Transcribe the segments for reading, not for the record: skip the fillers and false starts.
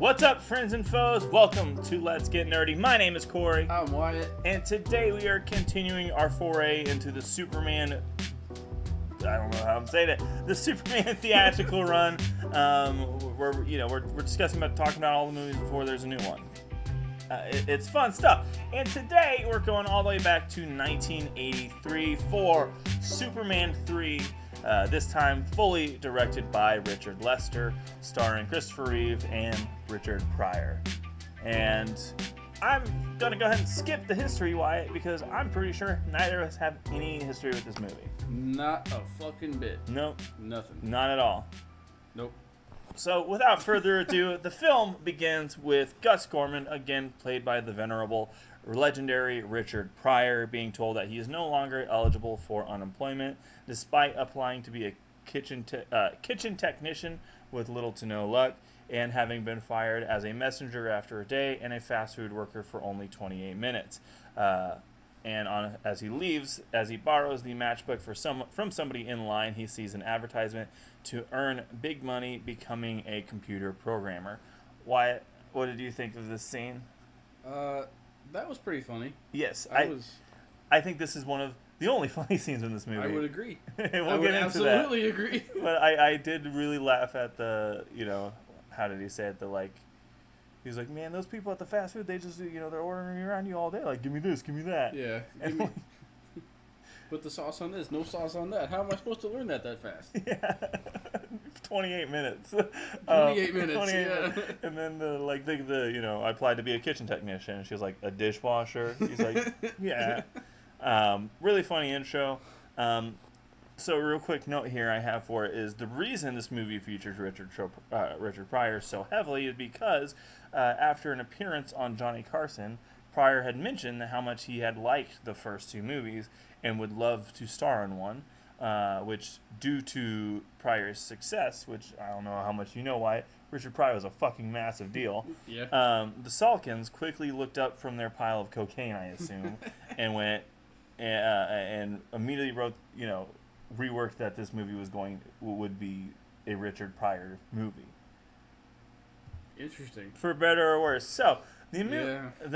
What's up, friends and foes? Welcome to Let's Get Nerdy. My name is Corey. I'm Wyatt. And today we are continuing our foray into the Superman... I don't know how I'm saying it. The Superman theatrical run. We're discussing talking about all the movies before there's a new one. It's fun stuff. And today we're going all the way back to 1983 for Superman 3. This time fully directed by Richard Lester, starring Christopher Reeve and Richard Pryor. And I'm going to go ahead and skip the history, Wyatt, because I'm pretty sure neither of us have any history with this movie. Not a fucking bit. Nope. Nothing. Not at all. Nope. So, without further ado, the film begins with Gus Gorman, again played by the venerable, legendary Richard Pryor, being told that he is no longer eligible for unemployment, despite applying to be a kitchen technician with little to no luck, and having been fired as a messenger after a day and a fast food worker for only 28 minutes. As he leaves, as he borrows the matchbook from somebody in line, he sees an advertisement to earn big money becoming a computer programmer. Wyatt, what did you think of this scene? That was pretty funny. Yes, I think this is one of the only funny scenes in this movie. I would agree. We'll I get would into absolutely that. agree. But I did really laugh at the, how did he say it? He's like, man, those people at the fast food, they just, they're ordering around you all day. Like, give me this, give me that. Yeah. Put the sauce on this, no sauce on that. How am I supposed to learn that fast? Yeah. 28 minutes. 28 minutes, 28 yeah. minutes. And then I applied to be a kitchen technician. And she was like, a dishwasher? He's like, yeah. Really funny intro. So a real quick note here I have for it is the reason this movie features Richard Pryor so heavily is because after an appearance on Johnny Carson, Pryor had mentioned how much he had liked the first two movies and would love to star in one, which due to Pryor's success, which I don't know how much you know why, Richard Pryor was a fucking massive deal. Yeah. The Salkins quickly looked up from their pile of cocaine, I assume, and went and immediately wrote, reworked that this movie would be a Richard Pryor movie. Interesting. For better or worse. So the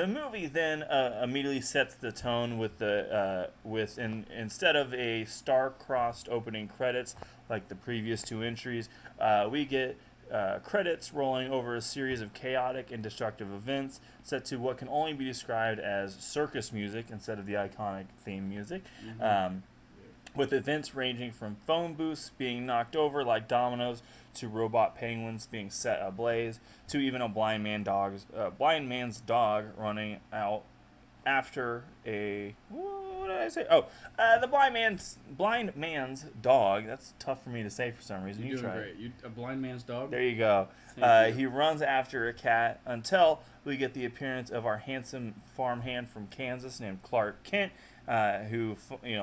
movie then immediately sets the tone with instead of a star-crossed opening credits like the previous two entries, we get credits rolling over a series of chaotic and destructive events set to what can only be described as circus music instead of the iconic theme music. Mm-hmm. With events ranging from phone booths being knocked over like dominoes to robot penguins being set ablaze to even a blind man's dog running out after a... What did I say? Oh, the blind man's dog. That's tough for me to say for some reason. You're doing great. A blind man's dog? There you go. He runs after a cat until we get the appearance of our handsome farmhand from Kansas named Clark Kent, who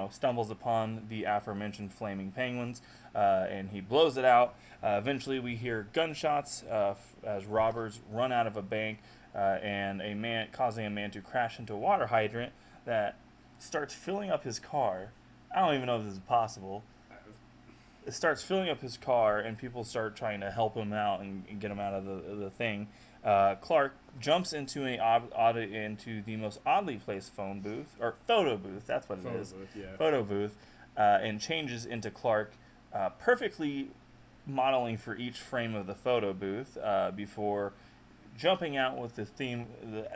stumbles upon the aforementioned flaming penguins, and he blows it out. Eventually, we hear gunshots as robbers run out of a bank, and causing a man to crash into a water hydrant that starts filling up his car. I don't even know if this is possible. It starts filling up his car, and people start trying to help him out and get him out of the thing. Clark jumps into the most oddly placed phone booth, or photo booth, that's what it is. Photo booth, and changes into Clark, perfectly modeling for each frame of the photo booth, before jumping out with the theme,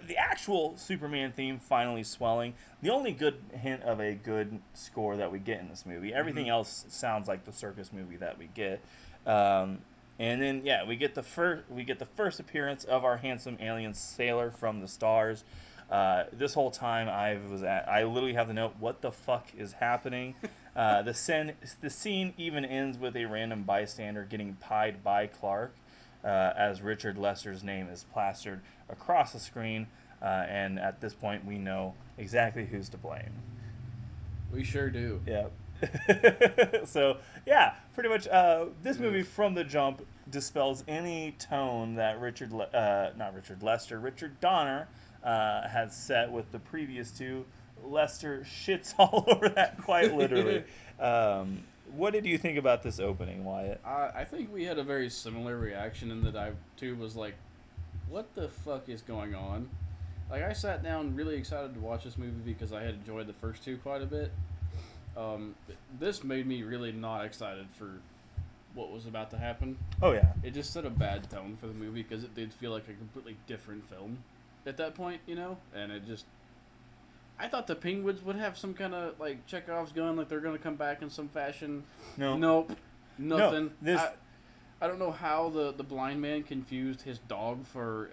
the actual Superman theme finally swelling. The only good hint of a good score that we get in this movie. Everything else sounds like the circus movie that we get. And then we get the first appearance of our handsome alien sailor from the stars. This whole time I literally have the note, what the fuck is happening? The scene even ends with a random bystander getting pied by Clark, as Richard Lester's name is plastered across the screen, and at this point we know exactly who's to blame. We sure do. Yeah. So, pretty much this movie from the jump dispels any tone that Richard Donner had set with the previous two. Lester shits all over that quite literally. What did you think about this opening, Wyatt? I think we had a very similar reaction in that I, too, was like, what the fuck is going on? Like, I sat down really excited to watch this movie because I had enjoyed the first two quite a bit. This made me really not excited for what was about to happen. Oh yeah. It just set a bad tone for the movie because it did feel like a completely different film at that point, you know? And it just... I thought the Penguins would have some kind of, like, Chekhov's gun, like they're going to come back in some fashion. No. Nope. Nothing. No, I don't know how the blind man confused his dog for...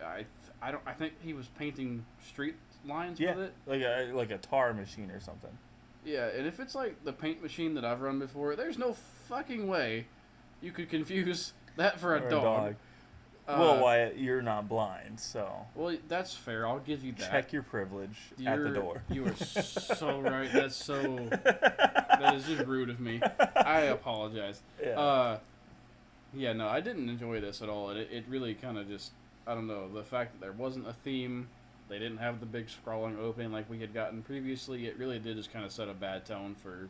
I think he was painting street lines with it. Like a tar machine or something. Yeah, and if it's like the paint machine that I've run before, there's no fucking way you could confuse that for a dog. Well, Wyatt, you're not blind, so... Well, that's fair. I'll give you that. Check your privilege at the door. You are so right. That's so... That is just rude of me. I apologize. Yeah. Yeah, no, I didn't enjoy this at all. It really kind of just... I don't know. The fact that there wasn't a theme, they didn't have the big scrawling opening like we had gotten previously, it really did just kind of set a bad tone for...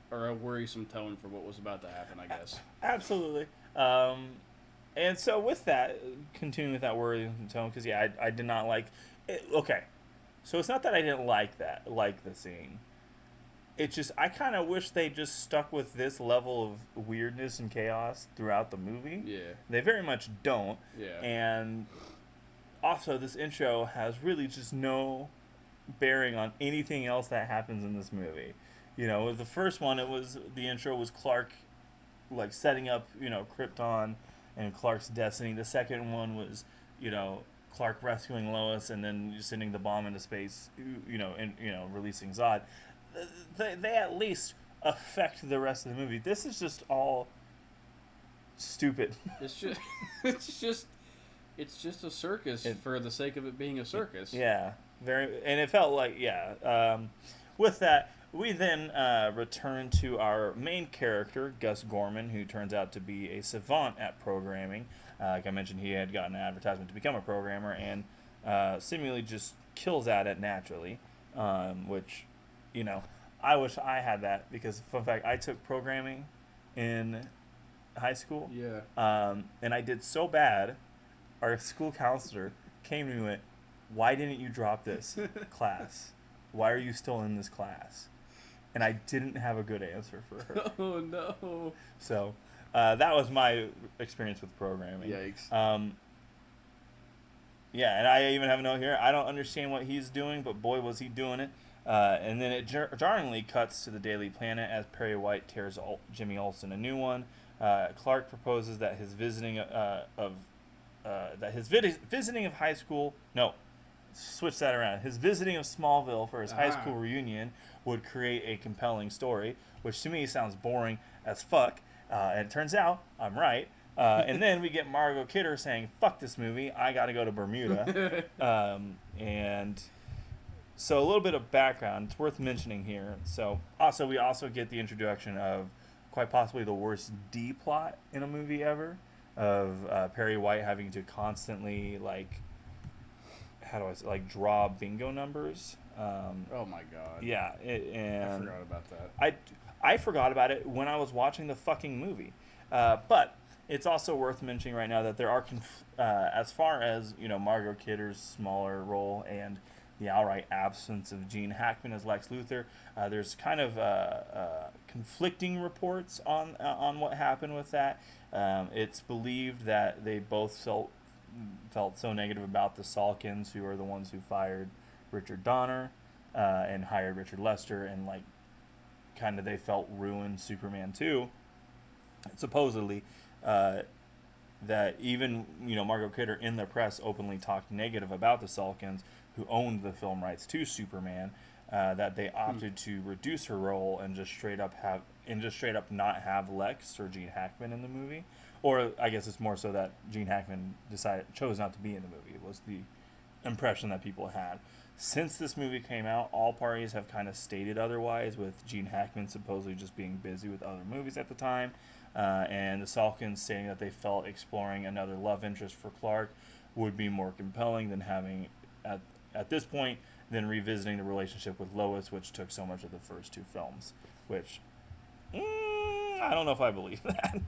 Or a worrisome tone for what was about to happen, I guess. Absolutely. And so with that, continuing with that worrisome tone, because yeah, I did not like it. Okay, so it's not that I didn't like the scene. It's just I kind of wish they just stuck with this level of weirdness and chaos throughout the movie. Yeah. They very much don't. Yeah. And also, this intro has really just no bearing on anything else that happens in this movie. You know, the first one, the intro was Clark, like, setting up, Krypton and Clark's destiny. The second one was, Clark rescuing Lois and then sending the bomb into space, and releasing Zod. They at least affect the rest of the movie. This is just all stupid. It's just a circus for the sake of it being a circus. Yeah, and it felt like with that, we then return to our main character, Gus Gorman, who turns out to be a savant at programming. Like I mentioned, he had gotten an advertisement to become a programmer and seemingly just kills at it naturally, which, I wish I had that because, fun fact, I took programming in high school. Yeah. And I did so bad, our school counselor came to me and went, "Why didn't you drop this class? Why are you still in this class?" And I didn't have a good answer for her. Oh, no. So that was my experience with programming. Yikes. Yeah, and I even have a note here. I don't understand what he's doing, but boy, was he doing it. And then it jarringly cuts to the Daily Planet as Perry White tears Jimmy Olsen a new one. Clark proposes that his visiting of high school... No, switch that around. His visiting of Smallville for his high school reunion would create a compelling story, which to me sounds boring as fuck. And it turns out I'm right. And then we get Margot Kidder saying, "Fuck this movie, I gotta go to Bermuda." And so a little bit of background, it's worth mentioning here. So we also get the introduction of quite possibly the worst D plot in a movie ever, of Perry White having to constantly draw bingo numbers. Oh my god. Yeah, I forgot about that. I forgot about it when I was watching the fucking movie. But it's also worth mentioning right now that there are, as far as Margot Kidder's smaller role and the outright absence of Gene Hackman as Lex Luthor, there's kind of conflicting reports on what happened with that. It's believed that they both felt so negative about the Salkins, who are the ones who fired Richard Donner and hired Richard Lester, and they felt ruined Superman 2, supposedly, that even Margot Kidder in the press openly talked negative about the Salkins, who owned the film rights to Superman, that they opted to reduce her role and just straight up not have Lex or Gene Hackman in the movie. Or I guess it's more so that Gene Hackman chose not to be in the movie. It was the impression that people had. Since this movie came out, all parties have kind of stated otherwise, with Gene Hackman supposedly just being busy with other movies at the time, and the Salkins saying that they felt exploring another love interest for Clark would be more compelling than having, at this point, than revisiting the relationship with Lois, which took so much of the first two films, which... I don't know if I believe that.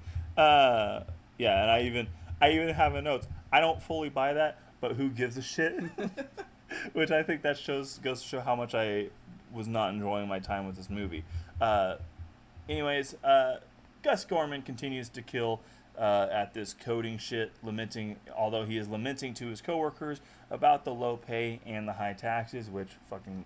Yeah, and I even have in notes. I don't fully buy that, but who gives a shit? Which I think that goes to show how much I was not enjoying my time with this movie. Anyways, Gus Gorman continues to kill at this coding shit, although he is lamenting to his coworkers about the low pay and the high taxes, which fucking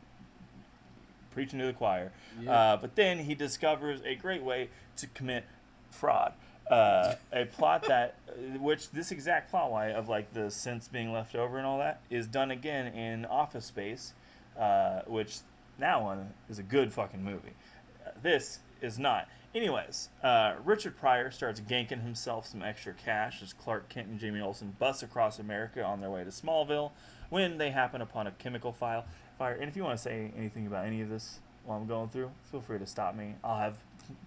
preaching to the choir. Yeah. But then he discovers a great way to commit fraud. A plot which this exact plot line of like the cents being left over and all that is done again in Office Space, which that one is a good fucking movie. This is not. Anyways, Richard Pryor starts ganking himself some extra cash as Clark Kent and Jimmy Olsen bust across America on their way to Smallville when they happen upon a chemical fire. And if you want to say anything about any of this while I'm going through, feel free to stop me. I'll have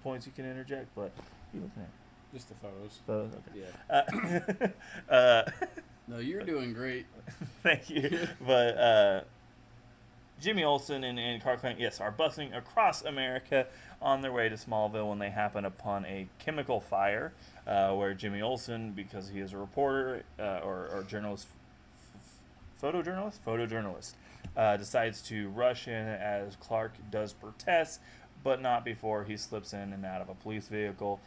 points you can interject, but you looking at Just the photos. photos? Okay. Yeah. No, you're doing great. Thank you. But Jimmy Olsen and Clark Kent, yes, are busting across America on their way to Smallville when they happen upon a chemical fire where Jimmy Olsen, because he is a reporter or journalist, photojournalist, decides to rush in as Clark does protest, but not before he slips in and out of a police vehicle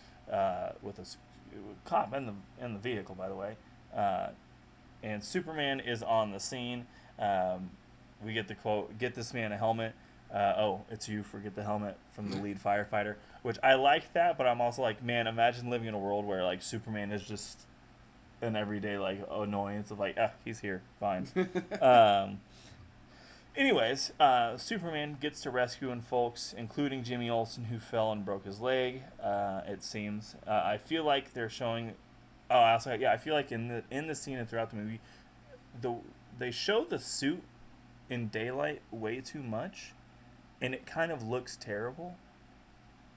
with a cop in the vehicle, by the way. And Superman is on the scene. We get the quote, "Get this man a helmet." Oh, it's you, forget the helmet, from the lead firefighter, which I like that, but I'm also like, man, imagine living in a world where like Superman is just an everyday like annoyance of like, he's here, fine. Anyways, Superman gets to rescuing folks, including Jimmy Olsen, who fell and broke his leg. It seems. I feel like they're showing. Oh, I feel like in the scene and throughout the movie, they show the suit in daylight way too much, and it kind of looks terrible.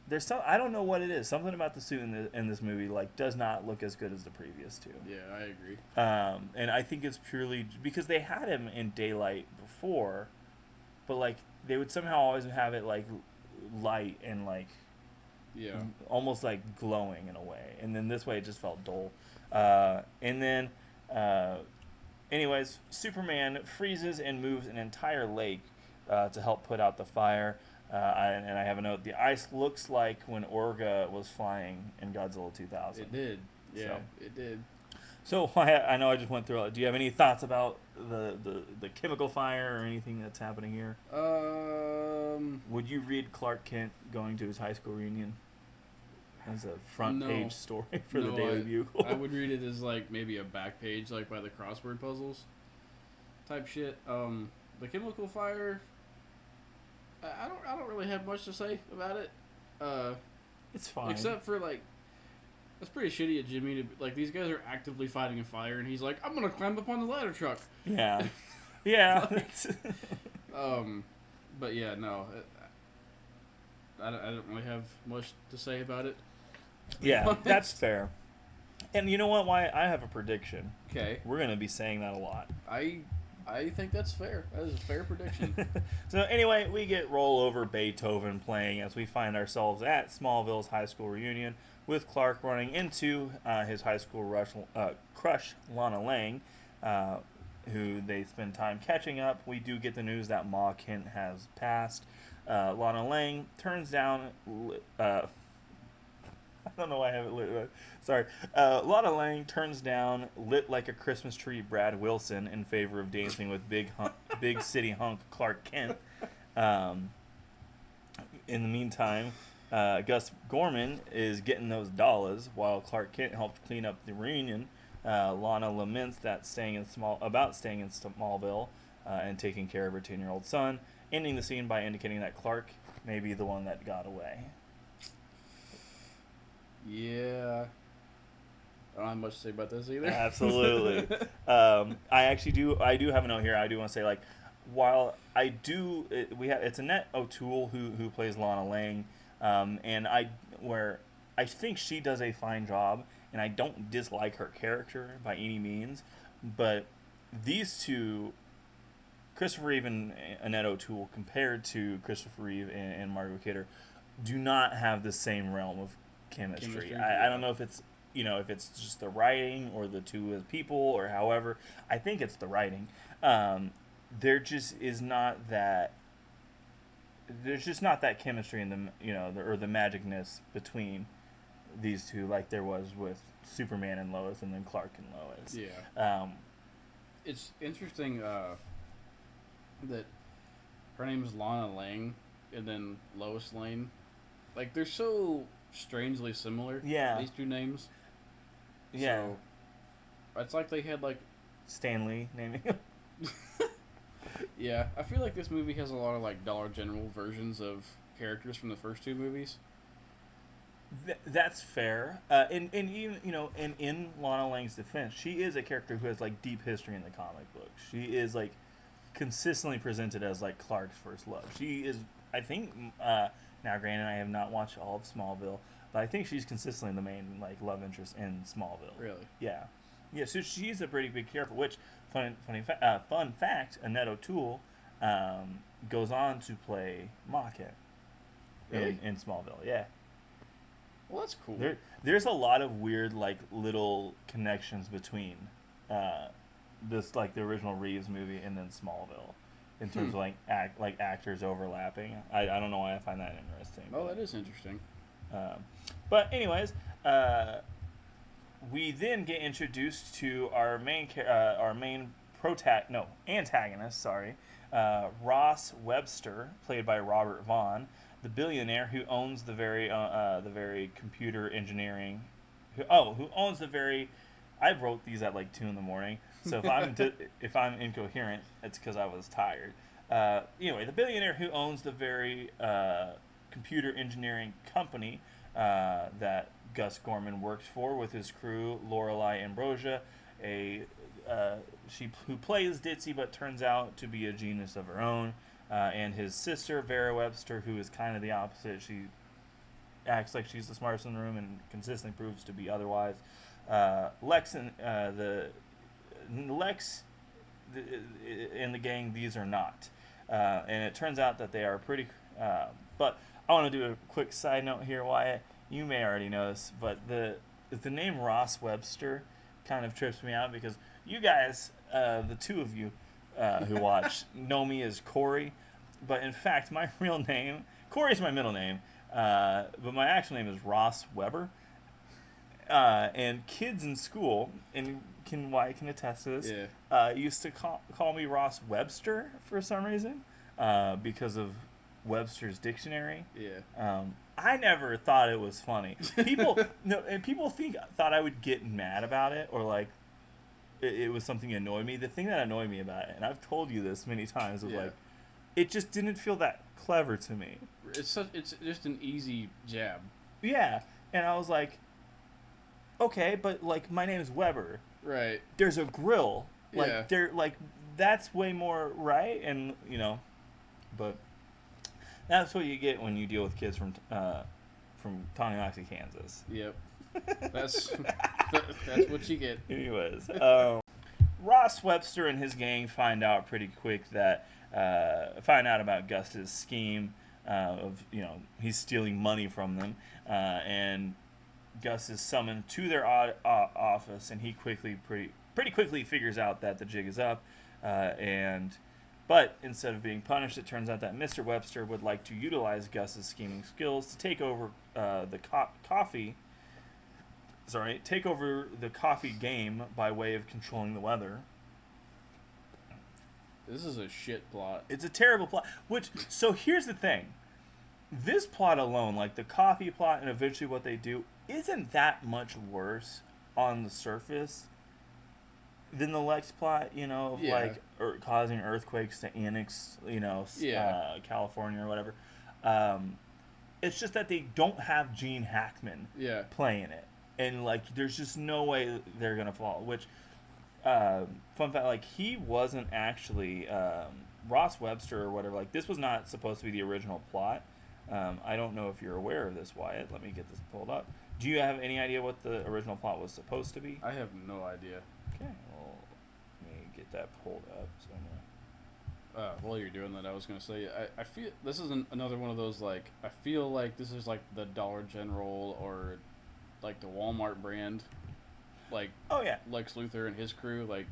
There's I don't know what it is. Something about the suit in this movie like does not look as good as the previous two. Yeah, I agree. And I think it's purely because they had him in daylight before, but like they would somehow always have it like light and like almost like glowing in a way, and then this way it just felt dull. And then anyways, Superman freezes and moves an entire lake to help put out the fire. And I have a note. The ice looks like when Orga was flying in Godzilla 2000. It did. Yeah, it did. So I know I just went through it. Do you have any thoughts about the chemical fire or anything that's happening here? Would you read Clark Kent going to his high school reunion as a front page story for the Daily Bugle? I would read it as like maybe a back page, like by the crossword puzzles type shit. The chemical fire. I don't really have much to say about it. It's fine. Except for like, it's pretty shitty of Jimmy to like these guys are actively fighting a fire and he's like, I'm gonna climb up on the ladder truck. Yeah, yeah. But yeah, no, I don't really have much to say about it. Yeah, that's fair. And you know what? Why I have a prediction. Okay, we're gonna be saying that a lot. I think that's fair. That is a fair prediction. So anyway, we get Rollover Beethoven playing as we find ourselves at Smallville's high school reunion with Clark running into his high school crush, Lana Lang, who they spend time catching up. We do get the news that Ma Kent has passed. Lana Lang turns down... I don't know why I have it lit. Sorry. Lana Lang turns down lit like a Christmas tree Brad Wilson in favor of dancing with big city hunk Clark Kent. In the meantime, Gus Gorman is getting those dollars while Clark Kent helps clean up the reunion. Lana laments that staying in Smallville and taking care of her 10-year-old son, ending the scene by indicating that Clark may be the one that got away. Yeah. I don't have much to say about this either. Absolutely. I do have a note here. I do want to say, like, while it's Annette O'Toole who plays Lana Lang, and I think she does a fine job, and I don't dislike her character by any means, but these two, Christopher Reeve and Annette O'Toole, compared to Christopher Reeve and Margot Kidder, do not have the same realm of chemistry. I don't know if it's if it's just the writing or the two as people or however. I think it's the writing. There just is not that. There's just not that chemistry in or the magicness between these two like there was with Superman and Lois and then Clark and Lois. Yeah. It's interesting that her name is Lana Lang and then Lois Lane. Like, they're so strangely similar. Yeah. These two names. Yeah. So, it's like they had, like... Stanley naming him. Yeah. I feel like this movie has a lot of, like, Dollar General versions of characters from the first two movies. That's fair. And even, and in Lana Lang's defense, she is a character who has, like, deep history in the comic book. She is, like, consistently presented as, like, Clark's first love. She is, I think... now, granted, I have not watched all of Smallville, but I think she's consistently the main like love interest in Smallville. Really? Yeah, yeah. So she's a pretty big character. Which fun fact: Annette O'Toole goes on to play Mocket in Smallville. Yeah. Well, that's cool. There's a lot of weird like little connections between this like the original Reeves movie and then Smallville. In terms of like actors overlapping, I don't know why I find that interesting. Oh, that is interesting. But anyways, we then get introduced to our main antagonist. Sorry, Ross Webster, played by Robert Vaughn, the billionaire who owns the very computer engineering, who owns the very. I wrote these at like 2 a.m. So if I'm incoherent, it's because I was tired. Anyway, the billionaire who owns the very computer engineering company that Gus Gorman works for with his crew, Lorelei Ambrosia, who plays ditzy but turns out to be a genius of her own, and his sister Vera Webster, who is kind of the opposite. She acts like she's the smartest in the room and consistently proves to be otherwise. Lex and in the gang, these are not, and it turns out that they are pretty. But I want to do a quick side note here, Wyatt. You may already know this, but the name Ross Webster kind of trips me out because you guys, the two of you who watch, know me as Corey, but in fact, my real name, Corey's my middle name, but my actual name is Ross Weber. And kids in school, and Wyatt can attest to this, used to call me Ross Webster for some reason, because of Webster's dictionary. Yeah. I never thought it was funny. People thought I would get mad about it, or like it was something that annoyed me. The thing that annoyed me about it, and I've told you this many times, was like it just didn't feel that clever to me. It's just an easy jab. Yeah, and I was like, okay, but like my name is Weber. Right. There's a grill. Like that's way more right, and but that's what you get when you deal with kids from Tonganoxie, Kansas. Yep. That's what you get. Anyways, Ross Webster and his gang find out pretty quick that find out about Gus's scheme of he's stealing money from them, and Gus is summoned to their office, and he pretty quickly figures out that the jig is up, but instead of being punished, it turns out that Mr. Webster would like to utilize Gus's scheming skills to take over the coffee game by way of controlling the weather. This is a shit plot. It's a terrible plot. So here's the thing. This plot alone, like the coffee plot and eventually what they do, isn't that much worse on the surface than the Lex plot, causing earthquakes to annex, California or whatever. It's just that they don't have Gene Hackman playing it. And, there's just no way they're going to fall. Which, fun fact, he wasn't actually, Ross Webster or whatever, this was not supposed to be the original plot. I don't know if you're aware of this, Wyatt. Let me get this pulled up. Do you have any idea what the original plot was supposed to be? I have no idea. Okay, well, let me get that pulled up. While you're doing that, I was going to say, I feel this is another one of those, I feel like this is, the Dollar General or like the Walmart brand, like Oh yeah. Lex Luthor and his crew. Like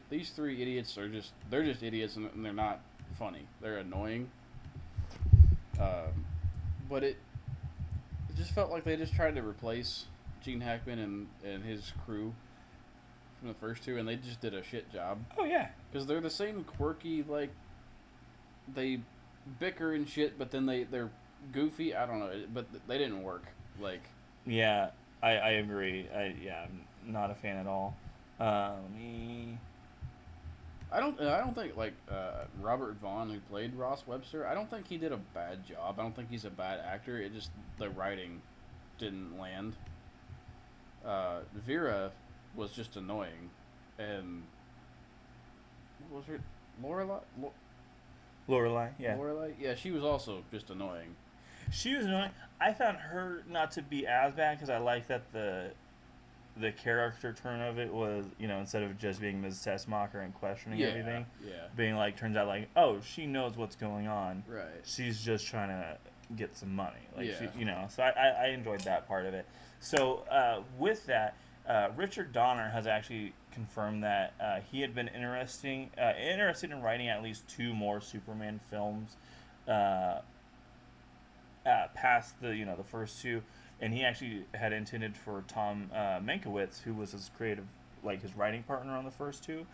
these three idiots they're just idiots and they're not funny. They're annoying. But it just felt like they just tried to replace Gene Hackman and his crew from the first two, and they just did a shit job. Oh yeah. Because they're the same quirky, like, they bicker and shit, but then they're goofy. I don't know, but they didn't work. Like, Yeah, I agree. I'm not a fan at all. Me. I don't think like Robert Vaughn, who played Ross Webster, I don't think he did a bad job. I don't think he's a bad actor. It just the writing didn't land. Vera was just annoying, and what was her Lorelai, yeah. Lorelai? Yeah, she was also just annoying. She was annoying. I found her not to be as bad because I like that the character turn of it was, instead of just being Ms. Tessmacher and questioning everything, being like, turns out like, oh, she knows what's going on. Right. She's just trying to get some money. Like, Yeah. so I enjoyed that part of it. So with that, Richard Donner has actually confirmed that he had been interested in writing at least 2 more Superman films past the first 2, and he actually had intended for Tom Mankiewicz, who was his his writing partner on the first 2,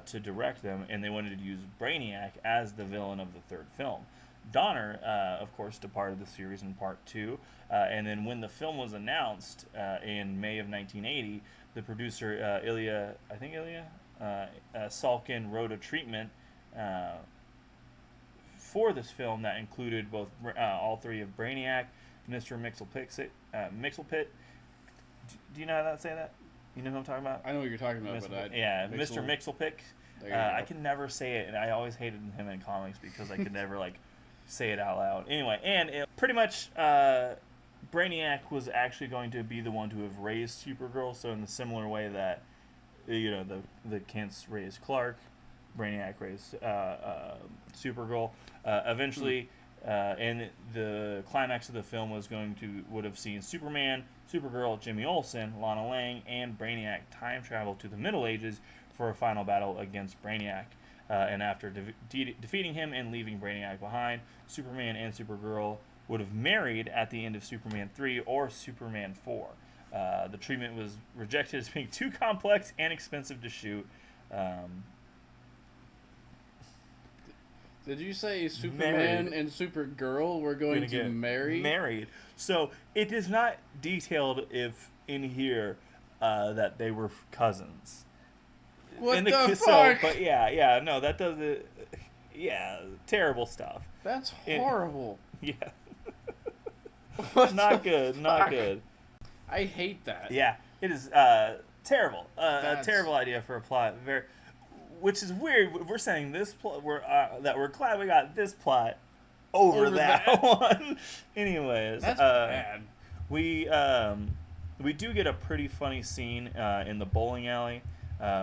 to direct them, and they wanted to use Brainiac as the villain of the 3rd film. Donner, of course, departed the series in part 2, and then when the film was announced in May of 1980, the producer Ilya Salkin wrote a treatment for this film that included both all 3 of Brainiac, Mr. Mixelpit. Do you know how to say that? You know who I'm talking about? I know what you're talking about, Mr. Mixelpick. I can never say it, and I always hated him in comics because I could never say it out loud. Anyway, and pretty much Brainiac was actually going to be the one to have raised Supergirl. So in the similar way that the Kents raised Clark, Brainiac raised Supergirl. Eventually, and the climax of the film would have seen Superman, Supergirl, Jimmy Olsen, Lana Lang, and Brainiac time travel to the Middle Ages for a final battle against Brainiac. And after defeating him and leaving Brainiac behind, Superman and Supergirl would have married at the end of Superman 3 or Superman 4. The treatment was rejected as being too complex and expensive to shoot. Did you say Superman and Supergirl were going to marry? Married. So it is not detailed if in here that they were cousins. What the fuck? But no, that doesn't. Yeah, terrible stuff. That's horrible. Yeah. What not the good. Fuck? Not good. I hate that. Yeah, it is terrible. A terrible idea for a plot. Which is weird. We're saying this plot. That we're glad we got this plot over that one. Anyways, that's bad. We do get a pretty funny scene in the bowling alley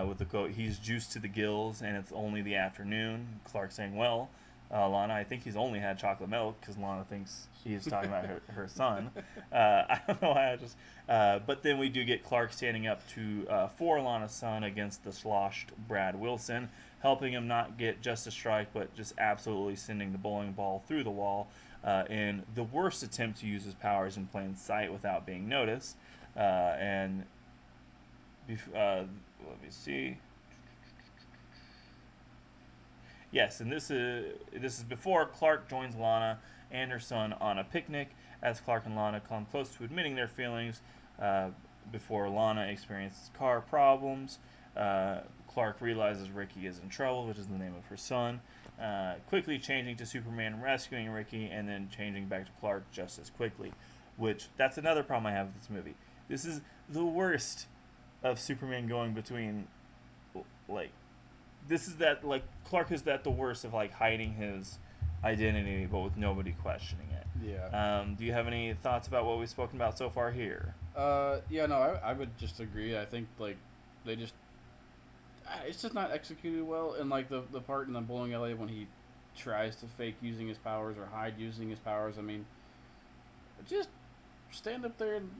with the quote, "He's juiced to the gills, and it's only the afternoon." Clark saying, "Well, Lana, I think he's only had chocolate milk," because Lana thinks he's talking about her son. I don't know why I just... but then we do get Clark standing up for Lana's son against the sloshed Brad Wilson, helping him not get just a strike, but just absolutely sending the bowling ball through the wall in the worst attempt to use his powers in plain sight without being noticed. Let me see. Yes, and this is before Clark joins Lana and her son on a picnic, as Clark and Lana come close to admitting their feelings before Lana experiences car problems. Clark realizes Ricky is in trouble, which is the name of her son, quickly changing to Superman rescuing Ricky, and then changing back to Clark just as quickly, which that's another problem I have with this movie. This is the worst of Superman going between, this is that, Clark is the worst of, hiding his identity, but with nobody questioning it. Yeah. Do you have any thoughts about what we've spoken about so far here? I would just agree. I think, they just... It's just not executed well, and, the part in the bowling alley when he tries to fake using his powers or hide using his powers, I mean, just stand up there and,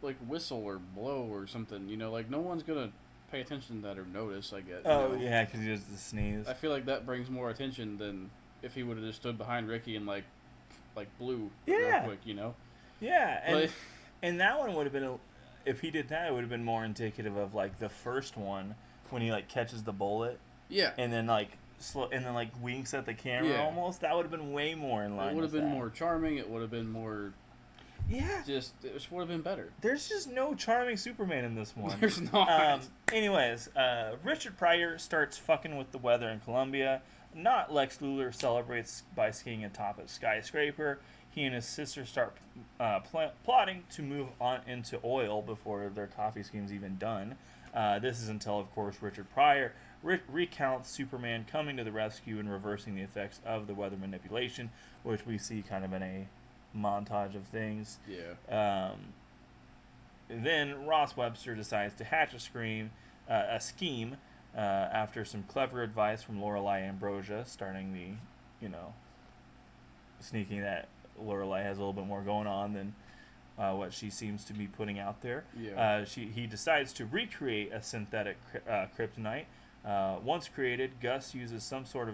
like whistle or blow or something. You know, like no one's gonna pay attention to that or notice. I guess. Oh, You know? yeah, because he does the sneeze. I feel like that brings more attention than if he would have just stood behind Ricky and like blew real quick. You know. Yeah, and But, and that one would have been, if he did that, it would have been more indicative of like the first one when he like catches the bullet yeah. and then like winks at the camera Yeah. almost. That would have been way more in line. It would have with been that. more charming. It would have been more. Yeah. It would have been better. There's just no charming Superman in this one. There's not. Anyways, Richard Pryor starts fucking with the weather in Colombia. Not Lex Luthor celebrates by skiing atop a skyscraper. He and his sister start plotting to move on into oil before their coffee scheme's even done. This is until, of course, Richard Pryor recounts Superman coming to the rescue and reversing the effects of the weather manipulation, which we see kind of in a montage of things. Yeah. Then Ross Webster decides to hatch a scheme after some clever advice from Lorelei Ambrosia, starting the, sneaking that Lorelei has a little bit more going on than what she seems to be putting out there. Yeah. He decides to recreate a synthetic kryptonite. Once created, Gus poses as some sort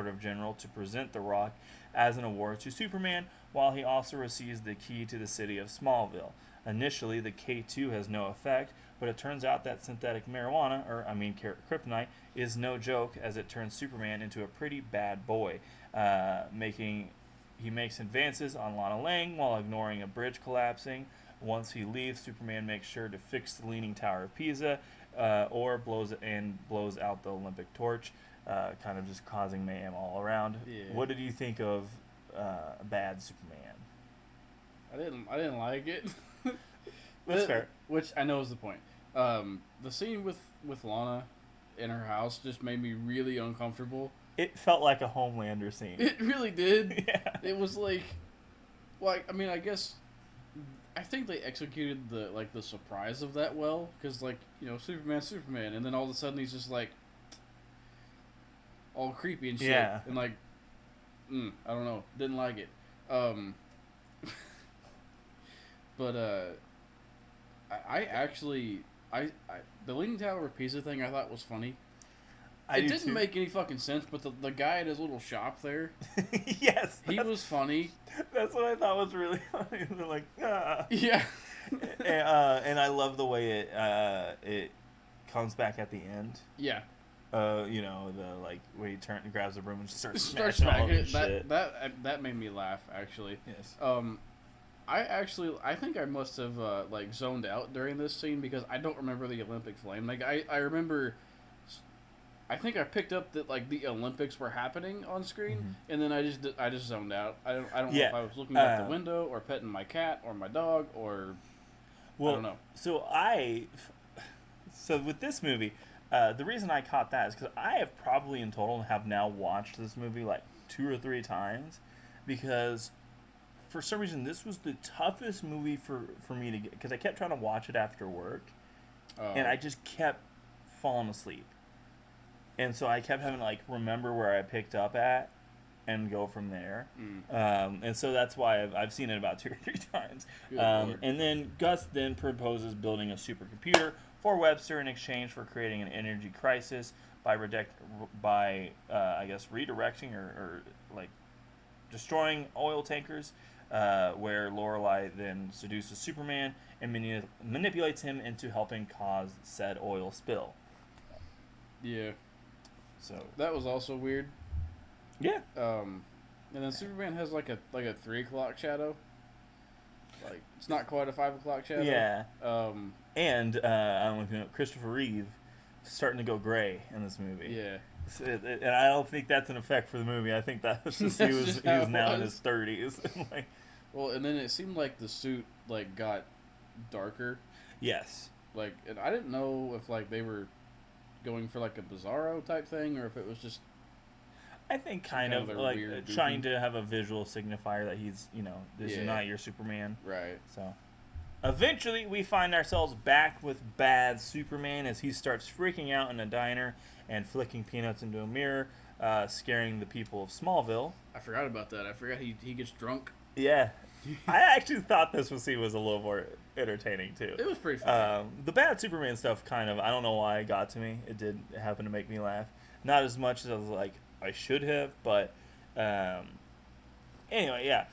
of general to present the rock as an award to Superman, while he also receives the key to the city of Smallville. Initially, the K2 has no effect, but it turns out that synthetic kryptonite, is no joke, as it turns Superman into a pretty bad boy. He makes advances on Lana Lang while ignoring a bridge collapsing. Once he leaves, Superman makes sure to fix the Leaning Tower of Pisa, or blows out the Olympic torch, kind of just causing mayhem all around. Yeah. What did you think of Bad Superman? I didn't like it. That's fair. Which I know is the point. The scene with Lana in her house just made me really uncomfortable. It felt like a Homelander scene. It really did. Yeah. It was I guess I think they executed the surprise of that well, because Superman, and then all of a sudden he's just like all creepy and shit, Yeah. and I don't know, didn't like it. But I actually the Leaning Tower of Pisa thing I thought was funny. It didn't make any fucking sense, but the guy at his little shop there, yes, he was funny. That's what I thought was really funny. They're like, ah. Yeah. And I love the way it comes back at the end. Yeah. When he grabs the broom and just starts Starts smashing all of smacking his it. shit. That made me laugh, actually. Yes. I think I must have zoned out during this scene because I don't remember the Olympic flame. Like I remember, I think I picked up that the Olympics were happening on screen, Mm-hmm. and then I just zoned out. I don't know Yeah. if I was looking out the window or petting my cat or my dog or I don't know. So with this movie, the reason I caught that is because I have probably in total have now watched this movie 2 or 3 times, because for some reason this was the toughest movie for me to get, because I kept trying to watch it after work, and I just kept falling asleep. And so I kept having to remember where I picked up at and go from there. And so that's why I've seen it about 2 or 3 times. And then Gus then proposes building a supercomputer for Webster in exchange for creating an energy crisis by redirecting or destroying oil tankers, where Lorelei then seduces Superman and manipulates him into helping cause said oil spill. Yeah. So that was also weird. Yeah. And then Superman has a 3 o'clock shadow. It's not quite a 5 o'clock shadow. Yeah. And I don't know if you know, Christopher Reeve is starting to go gray in this movie. Yeah. And I don't think that's an effect for the movie. I think that was just he was now in his 30s. Well, and then it seemed like the suit got darker. Yes. And I didn't know if they were going for a Bizarro type thing, or if it was just I think kind of trying to have a visual signifier that he's this is not your Superman. Right. So eventually we find ourselves back with Bad Superman as he starts freaking out in a diner and flicking peanuts into a mirror, scaring the people of Smallville. I forgot about that. I forgot he gets drunk. Yeah. I actually thought this scene was a little more entertaining too. It was pretty funny. The bad Superman stuff kind of, I don't know why it got to me. It did happen to make me laugh. Not as much as I was like, I should have, but anyway, yeah.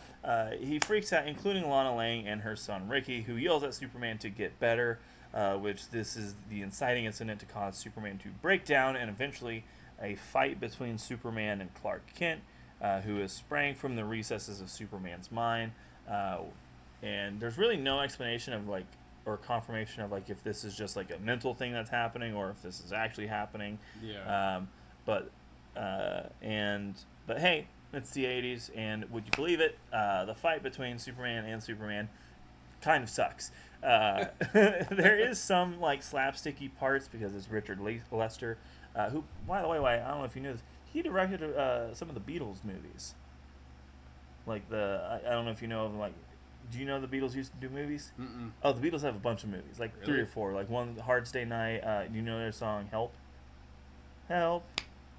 He freaks out, including Lana Lang and her son Ricky, who yells at Superman to get better, which this is the inciting incident to cause Superman to break down, and eventually a fight between Superman and Clark Kent, who is spraying from the recesses of Superman's mind. And there's really no explanation of like, or confirmation of like if this is just like a mental thing that's happening or if this is actually happening. Yeah. But hey, it's the 80s, and would you believe it? The fight between Superman and Superman kind of sucks. There is some like slapsticky parts because it's Richard Lester, who, by the way, I don't know if you knew this, he directed some of the Beatles movies. Like I don't know if you know of, like, do you know the Beatles used to do movies? Mm-mm. Oh, the Beatles have a bunch of movies, like Really? 3 or 4. Like one, Hard Day Night. Do you know their song Help? Help,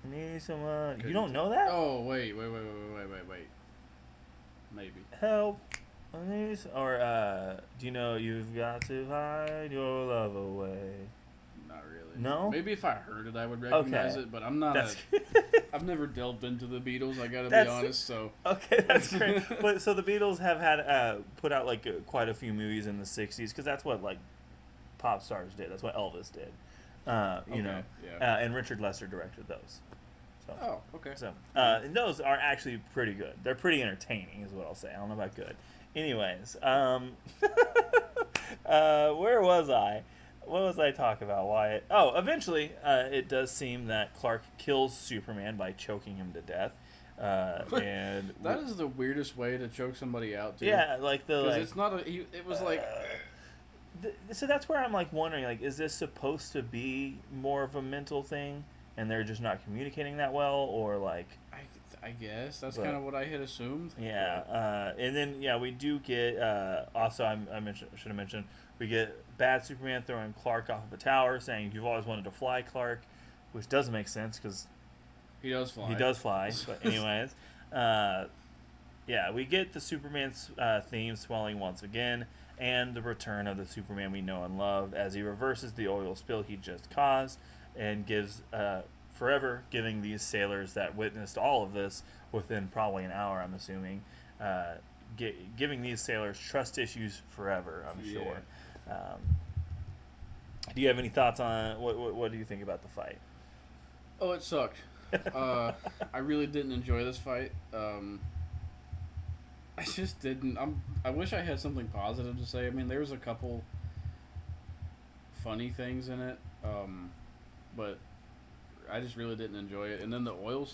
I need someone. You don't know that? Oh, wait. Maybe. Help, I need or do you know You've Got to Hide Your Love Away? Not really. No? Maybe if I heard it, I would recognize it, but I'm not That's I've never delved into the Beatles, I gotta be That's- honest, so... Okay, that's great. But so the Beatles have had put out like quite a few movies in the 60s, because that's what like pop stars did. That's what Elvis did. You know, yeah. and Richard Lester directed those. So, Oh, okay. and those are actually pretty good. They're pretty entertaining, is what I'll say. I don't know about good. Anyways, where was I? What was I talking about? Why? Eventually, it does seem that Clark kills Superman by choking him to death. And That is the weirdest way to choke somebody out, too. yeah, like the Because like, it's not a... It was like... so that's where I'm like wondering, like, is this supposed to be more of a mental thing, and they're just not communicating that well, or like? I guess that's But- kind of what I had assumed. Yeah, and then we do get also I should have mentioned, we get bad Superman throwing Clark off of a tower, saying you've always wanted to fly, Clark, which doesn't make sense because He does fly. he does fly. But anyways, we get the Superman's theme swelling once again, and the return of the Superman we know and love as he reverses the oil spill he just caused, and gives forever giving these sailors that witnessed all of this within probably an hour, I'm assuming, giving these sailors trust issues forever, I'm sure. Do you have any thoughts on what do you think about the fight? Oh, it sucked. I really didn't enjoy this fight. I just didn't. I wish I had something positive to say. I mean, there was a couple funny things in it, but I just really didn't enjoy it. And then the oil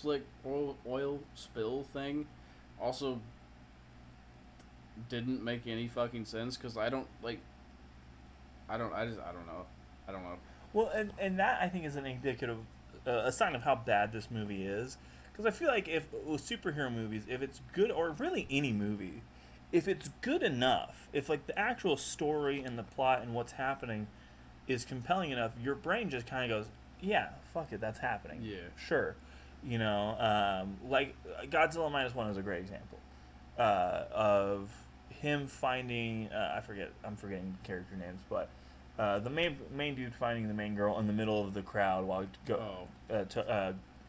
spill thing also didn't make any fucking sense because I don't know. Well, and that I think is an indicative, a sign of how bad this movie is. Because I feel like if with superhero movies, if it's good, or really any movie, if it's good enough, if like the actual story and the plot and what's happening is compelling enough, your brain just kind of goes, yeah, fuck it, that's happening. Yeah. Sure. You know, like Godzilla -1 is a great example of him finding, I'm forgetting character names, but the main dude finding the main girl in the middle of the crowd while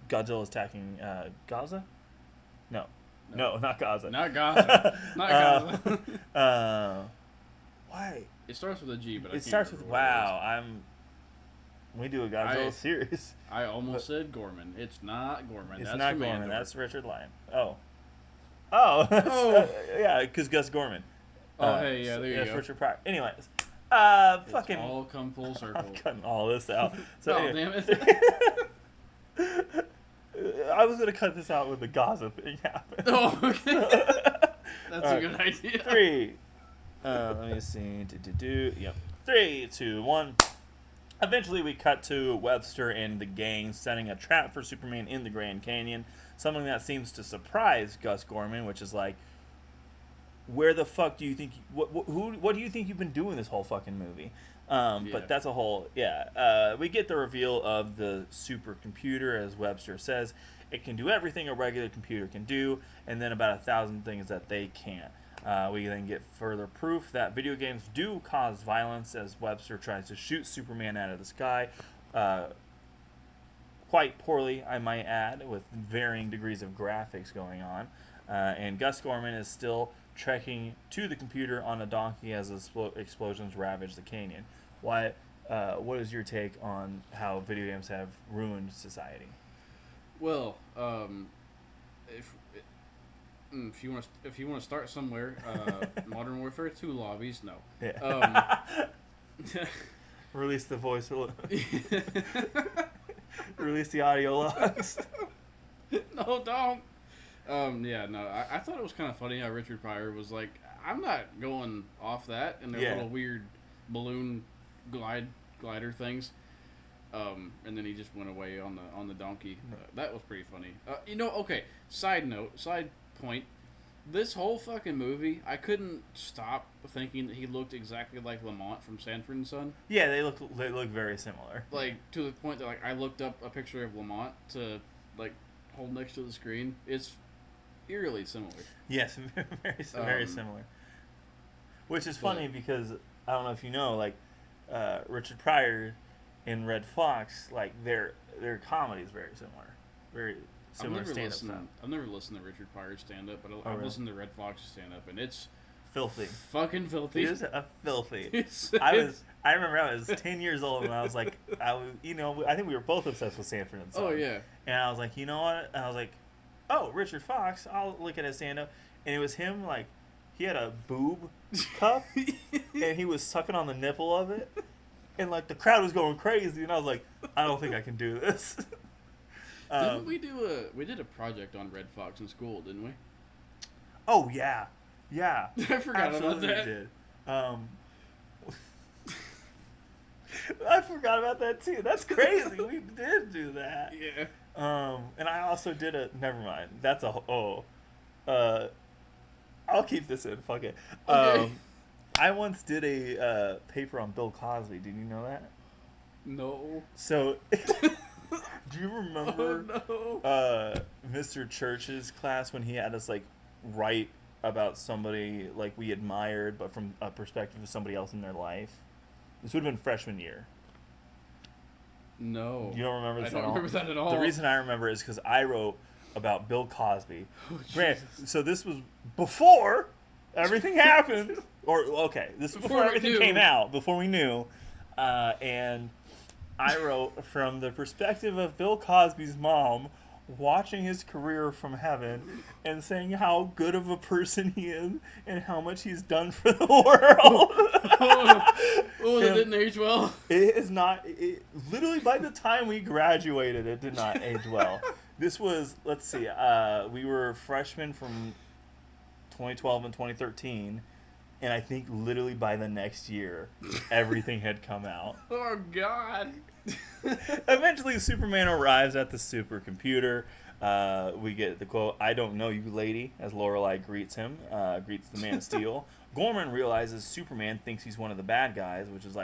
Godzilla's attacking Gaza? No, not Gaza. Not Gaza. Not Gaza. Why? It starts with a G, but I It can't starts with remember what it is. We do a Godzilla series. I almost said Gorman. It's not Gorman. It's That's not Commander. Gorman. That's Richard Lyon. Oh. Yeah, because Gus Gorman. Oh, hey, yeah, there you that's go. Richard Pryor. Anyways, It's all come full circle. I'm cutting all this out. So Oh, anyway. damn it. I was gonna cut this out when the Gaza thing happened. Oh, okay. That's a good idea. 3. Let me see. Yep. 3, 2, 1. Eventually, we cut to Webster and the gang setting a trap for Superman in the Grand Canyon. Something that seems to surprise Gus Gorman, which is like, where the fuck do you think? What do you think you've been doing this whole fucking movie? But that's a whole we get the reveal of the supercomputer, as Webster says. It can do everything a regular computer can do, and then about 1,000 things that they can't. We then get further proof that video games do cause violence as Webster tries to shoot Superman out of the sky. Quite poorly, I might add, with varying degrees of graphics going on. And Gus Gorman is still trekking to the computer on a donkey as explosions ravage the canyon. What is your take on how video games have ruined society? Well, if you want to start somewhere, Modern Warfare 2 lobbies, no. Yeah. Release the voice. Release the audio logs. No, don't. I thought it was kind of funny how Richard Pryor was like, I'm not going off that, and their little weird balloon glider things. And then he just went away on the donkey. That was pretty funny. Okay. Side point. This whole fucking movie, I couldn't stop thinking that he looked exactly like Lamont from Sanford and Son. Yeah, they look very similar. Like, to the point that I looked up a picture of Lamont to hold next to the screen. It's eerily similar. Yes, very similar. Which is funny because I don't know if you know, Richard Pryor and Red Fox, their comedy is very similar. Very similar stand-up stuff. I've never listened to Richard Pryor's stand-up, but I've listened to Red Fox's stand-up, and it's filthy. Fucking filthy. It is filthy. I remember I was 10 years old, and I was like, I think we were both obsessed with Sanford and Son. Oh, yeah. And I was like, you know what? And I was like, oh, Richard Fox, I'll look at his stand-up. And it was him, he had a boob cup, and he was sucking on the nipple of it. And, the crowd was going crazy, and I was like, I don't think I can do this. Didn't we did a project on Red Fox in school, didn't we? Oh, yeah. Yeah. I forgot about that. Did. I forgot about that, too. That's crazy. We did do that. Yeah. And I also did never mind. That's I'll keep this in. Fuck it. Okay. I once did a paper on Bill Cosby. Did you know that? No. So, do you remember Mr. Church's class when he had us write about somebody we admired, but from a perspective of somebody else in their life? This would have been freshman year. No. You don't remember this at all? I don't remember that at all. The reason I remember is because I wrote about Bill Cosby. Oh, so this was before everything happened. This is before everything came out, before we knew. And I wrote from the perspective of Bill Cosby's mom watching his career from heaven and saying how good of a person he is and how much he's done for the world. That didn't age well. It is not. Literally, by the time we graduated, it did not age well. This was, let's see, we were freshmen from 2012 and 2013, and I think literally by the next year, everything had come out. Oh, God. Eventually, Superman arrives at the supercomputer. We get the quote, "I don't know you, lady," as Lorelei greets him, greets the Man of Steel. Gorman realizes Superman thinks he's one of the bad guys, which is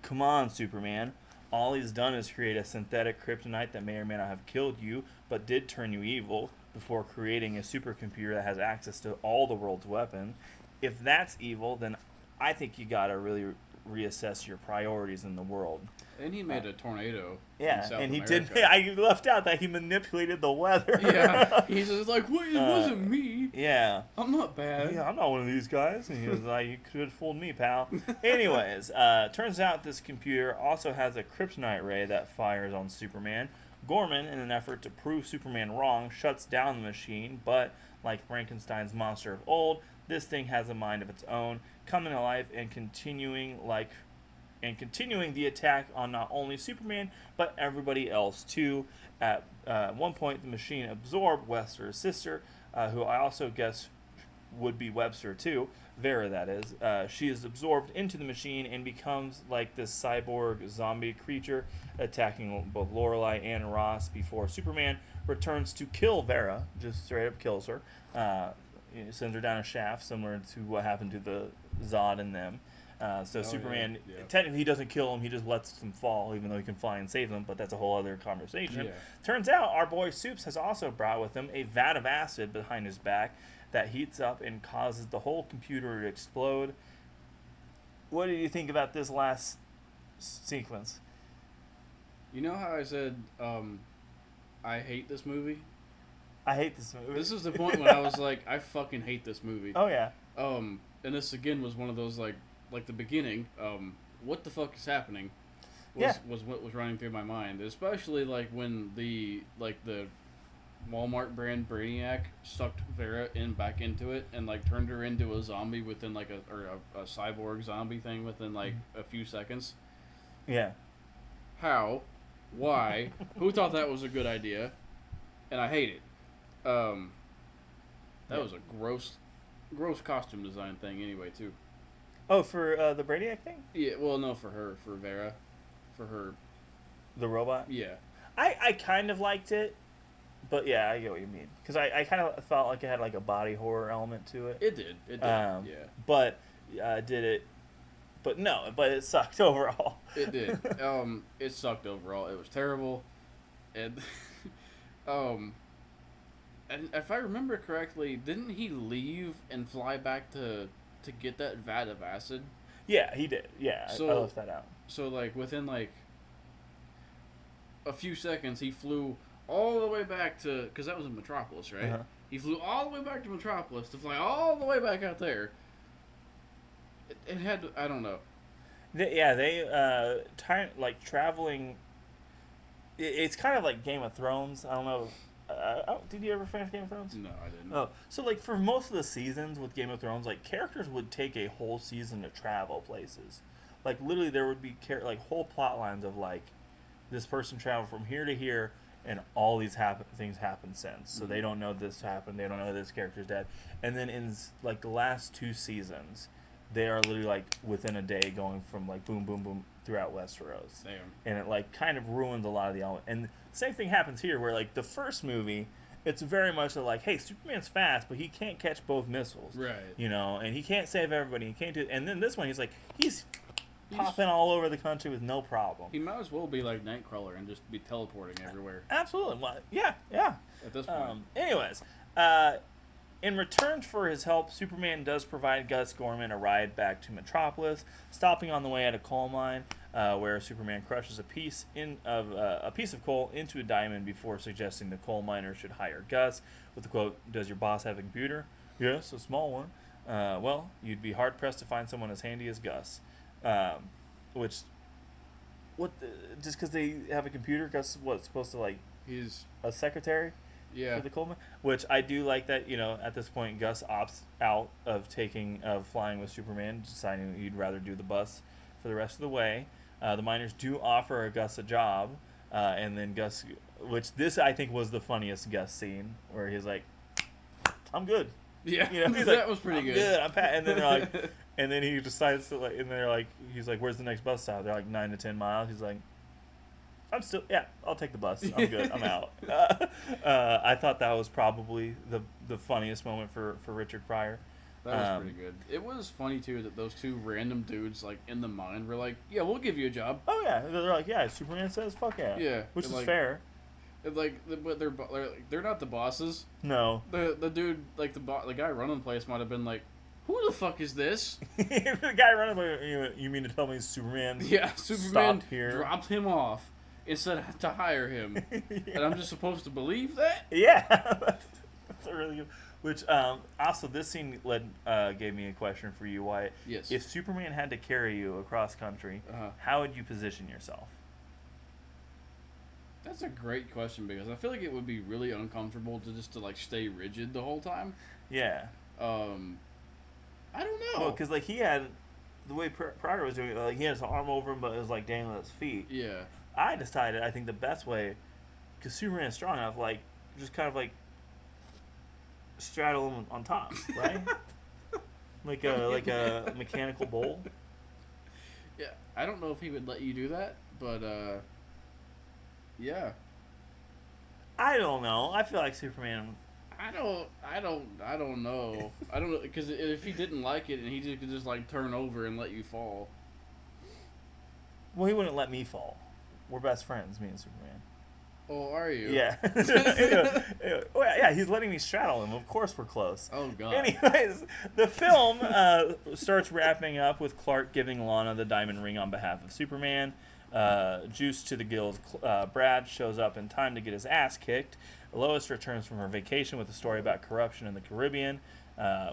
come on, Superman. All he's done is create a synthetic kryptonite that may or may not have killed you, but did turn you evil before creating a supercomputer that has access to all the world's weapons. If that's evil, then I think you gotta really reassess your priorities in the world. And he made a tornado. Yeah, in South and he America. did. I left out that he manipulated the weather. Yeah, he's just like, "What? It wasn't me. Yeah, I'm not bad. Yeah, I'm not one of these guys." And he was like, "You could have fooled me, pal." Anyways, turns out this computer also has a kryptonite ray that fires on Superman. Gorman, in an effort to prove Superman wrong, shuts down the machine, but like Frankenstein's monster of old, this thing has a mind of its own, coming to life and continuing the attack on not only Superman, but everybody else too. At one point, the machine absorbed Webster's sister, who I also guess would be Webster too, Vera that is. She is absorbed into the machine and becomes like this cyborg zombie creature, attacking both Lorelei and Ross before Superman returns to kill Vera, just straight up kills her. Sends her down a shaft, similar to what happened to the Zod and them. Superman, technically he doesn't kill him, he just lets them fall, even though he can fly and save them, but that's a whole other conversation. Yeah. Turns out our boy Supes has also brought with him a vat of acid behind his back, that heats up and causes the whole computer to explode. What did you think about this last sequence? You know how I said I hate this movie? I hate this movie. This is the point when I was like, I fucking hate this movie. Oh yeah. And this again was one of those like the beginning. What the fuck is happening? Was what was running through my mind, especially like when the Walmart brand Brainiac sucked Vera back into it and like turned her into a zombie within like a cyborg zombie thing within like a few seconds. Yeah. How? Why? Who thought that was a good idea? And I hate it. That was a gross costume design thing anyway too. Oh, for the Brainiac thing? Yeah, well, no, for Vera. For her. The robot? Yeah. I kind of liked it, but yeah, I get what you mean. Because I kind of felt like it had like a body horror element to it. It did, yeah. But did it... But no, but it sucked overall. It did. It sucked overall. It was terrible. And, and if I remember correctly, didn't he leave and fly back to get that vat of acid? Yeah, he did. Yeah, so, I left that out. So, like, within, like, a few seconds, he flew all the way back to... Because that was in Metropolis, right? Uh-huh. He flew all the way back to Metropolis to fly all the way back out there. It had... I don't know. They traveling... It's kind of like Game of Thrones. I don't know. Did you ever finish Game of Thrones? No, I didn't. Oh, so like for most of the seasons with Game of Thrones, like characters would take a whole season to travel places. Like literally, there would be whole plot lines of like this person traveled from here to here, and all these things happened since. So they don't know this happened. They don't know this character's dead. And then in like the last 2 seasons, they are literally like within a day going from like boom, boom, boom throughout Westeros. Damn. And it like kind of ruins a lot of the element. And the same thing happens here, where like the first movie, it's very much like, hey, Superman's fast, but he can't catch both missiles. Right. You know, and he can't save everybody. He can't do. And then this one, he's popping all over the country with no problem. He might as well be like Nightcrawler and just be teleporting everywhere. Absolutely. Yeah. At this point. Anyways, in return for his help, Superman does provide Gus Gorman a ride back to Metropolis, stopping on the way at a coal mine, where Superman crushes a piece of coal into a diamond before suggesting the coal miner should hire Gus with the quote, "Does your boss have a computer?" "Yes, a small one." Well, you'd be hard pressed to find someone as handy as Gus. Just because they have a computer, Gus supposed to He's a secretary? Yeah. For the Coleman, which I do like that. At this point, Gus opts out of flying with Superman, deciding he'd rather do the bus for the rest of the way. The miners do offer Gus a job, and then Gus, which this I think was the funniest Gus scene, where he's like, "I'm good." Yeah, he's that was pretty "I'm good. I'm and then they're like, and then he decides to and they're like, he's like, "Where's the next bus stop?" They're like 9 to 10 miles. He's like, I'll take the bus. I'm good. I'm out. I thought that was probably the funniest moment for Richard Pryor. That was pretty good. It was funny too that those 2 random dudes in the mine were like, "Yeah, we'll give you a job." Oh yeah, they're like, "Yeah, Superman says, fuck yeah." Yeah, which is fair. But they're not the bosses. No. The dude the guy running the place might have been like, "Who the fuck is this?" The guy running the you mean to tell me Superman? Yeah, Superman stopped here, dropped him off instead of to hire him, and I'm just supposed to believe that? Yeah, that's a really good. Which also this scene gave me a question for you, Wyatt. Yes. If Superman had to carry you across country, how would you position yourself? That's a great question because I feel like it would be really uncomfortable to stay rigid the whole time. Yeah. I don't know. Well, because he had the way Pryor was doing it, he had his arm over him, but it was dangling at his feet. Yeah. I decided I think the best way, because Superman is strong enough, just kind of straddle him on top, right? like a mechanical bull. Yeah, I don't know if he would let you do that, but yeah. I don't know. I feel like Superman. I don't know. I don't know because if he didn't like it and he could just turn over and let you fall. Well, he wouldn't let me fall. We're best friends, me and Superman. Oh, are you? Yeah. Well, yeah, he's letting me straddle him. Of course we're close. Oh, God. Anyways, the film starts wrapping up with Clark giving Lana the diamond ring on behalf of Superman. Juice to the gills, Brad shows up in time to get his ass kicked. Lois returns from her vacation with a story about corruption in the Caribbean,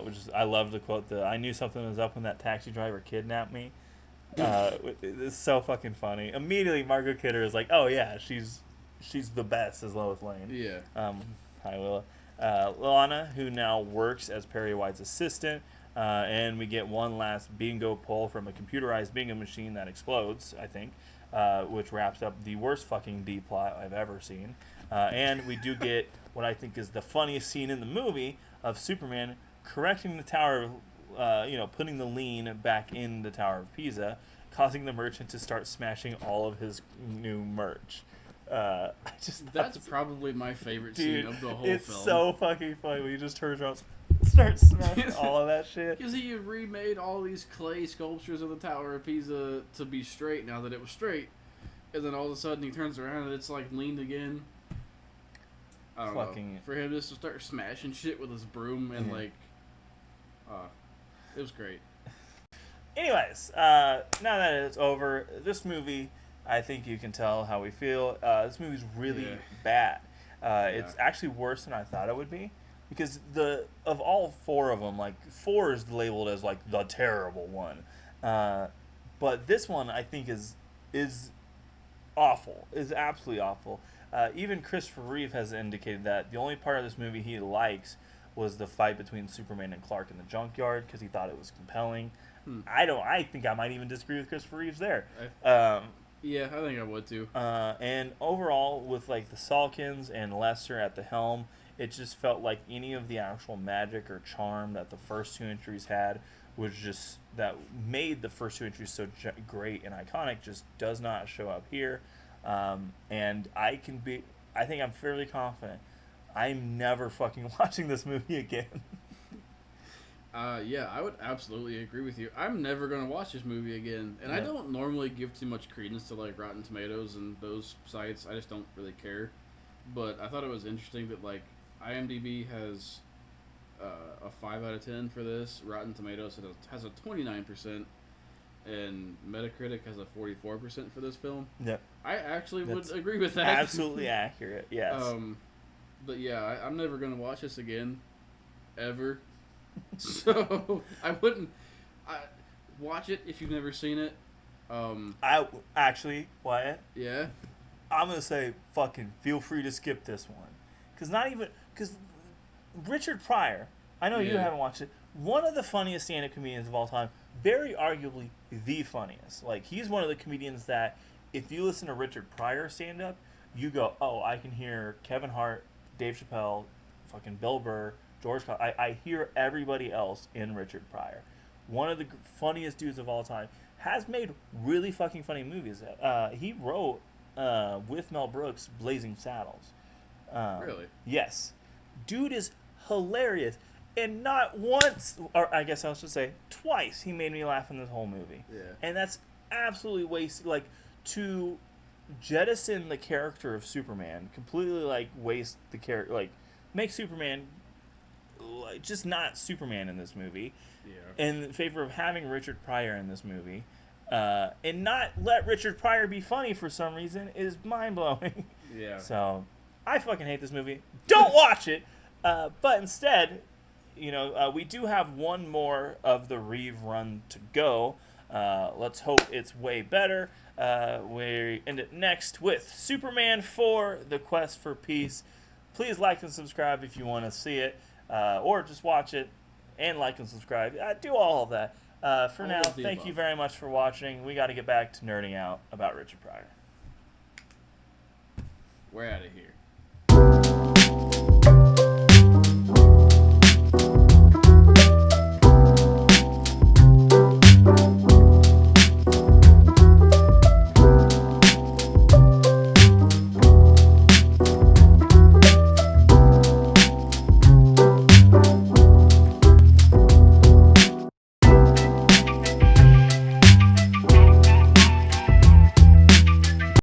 which is, I love the quote, I knew something was up when that taxi driver kidnapped me. It's so fucking funny. Immediately, Margot Kidder is like, oh yeah, she's the best as Lois Lane. Yeah. Hi, Willa. Lana, who now works as Perry White's assistant, and we get one last bingo poll from a computerized bingo machine that explodes, I think, which wraps up the worst fucking D plot I've ever seen. And we do get what I think is the funniest scene in the movie of Superman correcting the Tower of, putting the lean back in the Tower of Pisa, causing the merchant to start smashing all of his new merch. That's probably my favorite scene of the whole film. It's so fucking funny when he just turns around and starts smashing all of that shit. Because he had remade all these clay sculptures of the Tower of Pisa to be straight now that it was straight. And then all of a sudden he turns around and it's like leaned again. I don't know. For him just to start smashing shit with his broom and it was great. Anyways, now that it's over, this movie, I think you can tell how we feel. This movie's really bad. It's actually worse than I thought it would be, because of all four of them, like 4 is labeled as like the terrible one, but this one I think is awful. Is absolutely awful. Even Christopher Reeve has indicated that the only part of this movie he likes was the fight between Superman and Clark in the junkyard because he thought it was compelling. I think I might even disagree with Christopher Reeves there. Yeah, I think I would too. And overall, with like the Salkins and Lester at the helm, it just felt like any of the actual magic or charm that the first 2 entries had was just that made the first 2 entries so great and iconic just does not show up here. And I think I'm fairly confident I'm never fucking watching this movie again. Yeah, I would absolutely agree with you. I'm never going to watch this movie again. And I don't normally give too much credence to like Rotten Tomatoes and those sites. I just don't really care. But I thought it was interesting that like IMDb has a 5 out of 10 for this. Rotten Tomatoes has a 29%. And Metacritic has a 44% for this film. Yep. I actually would agree with that. Absolutely accurate, yes. But yeah, I'm never going to watch this again. Ever. So I wouldn't watch it if you've never seen it. I actually, Wyatt. Yeah. I'm gonna say fucking feel free to skip this one, because Richard Pryor. I know you haven't watched it. One of the funniest stand-up comedians of all time. Very arguably the funniest. Like he's one of the comedians that if you listen to Richard Pryor stand-up, you go, oh, I can hear Kevin Hart, Dave Chappelle, fucking Bill Burr. George, I hear everybody else in Richard Pryor. One of the funniest dudes of all time. Has made really fucking funny movies. He wrote, with Mel Brooks, Blazing Saddles. Really? Yes. Dude is hilarious. And not once, or I guess I should say twice, he made me laugh in this whole movie. Yeah. And that's absolutely wasted. Like, to jettison the character of Superman, completely, like, waste the character, like, make Superman just not Superman in this movie, in favor of having Richard Pryor in this movie, and not let Richard Pryor be funny for some reason is mind-blowing. Yeah. So, I fucking hate this movie. Don't watch it! But instead, we do have one more of the Reeve run to go. Let's hope it's way better. We end it next with Superman 4, The Quest for Peace. Please like and subscribe if you want to see it. Or just watch it and like and subscribe. Do all of that. For now, thank you very much for watching. We got to get back to nerding out about Richard Pryor. We're out of here.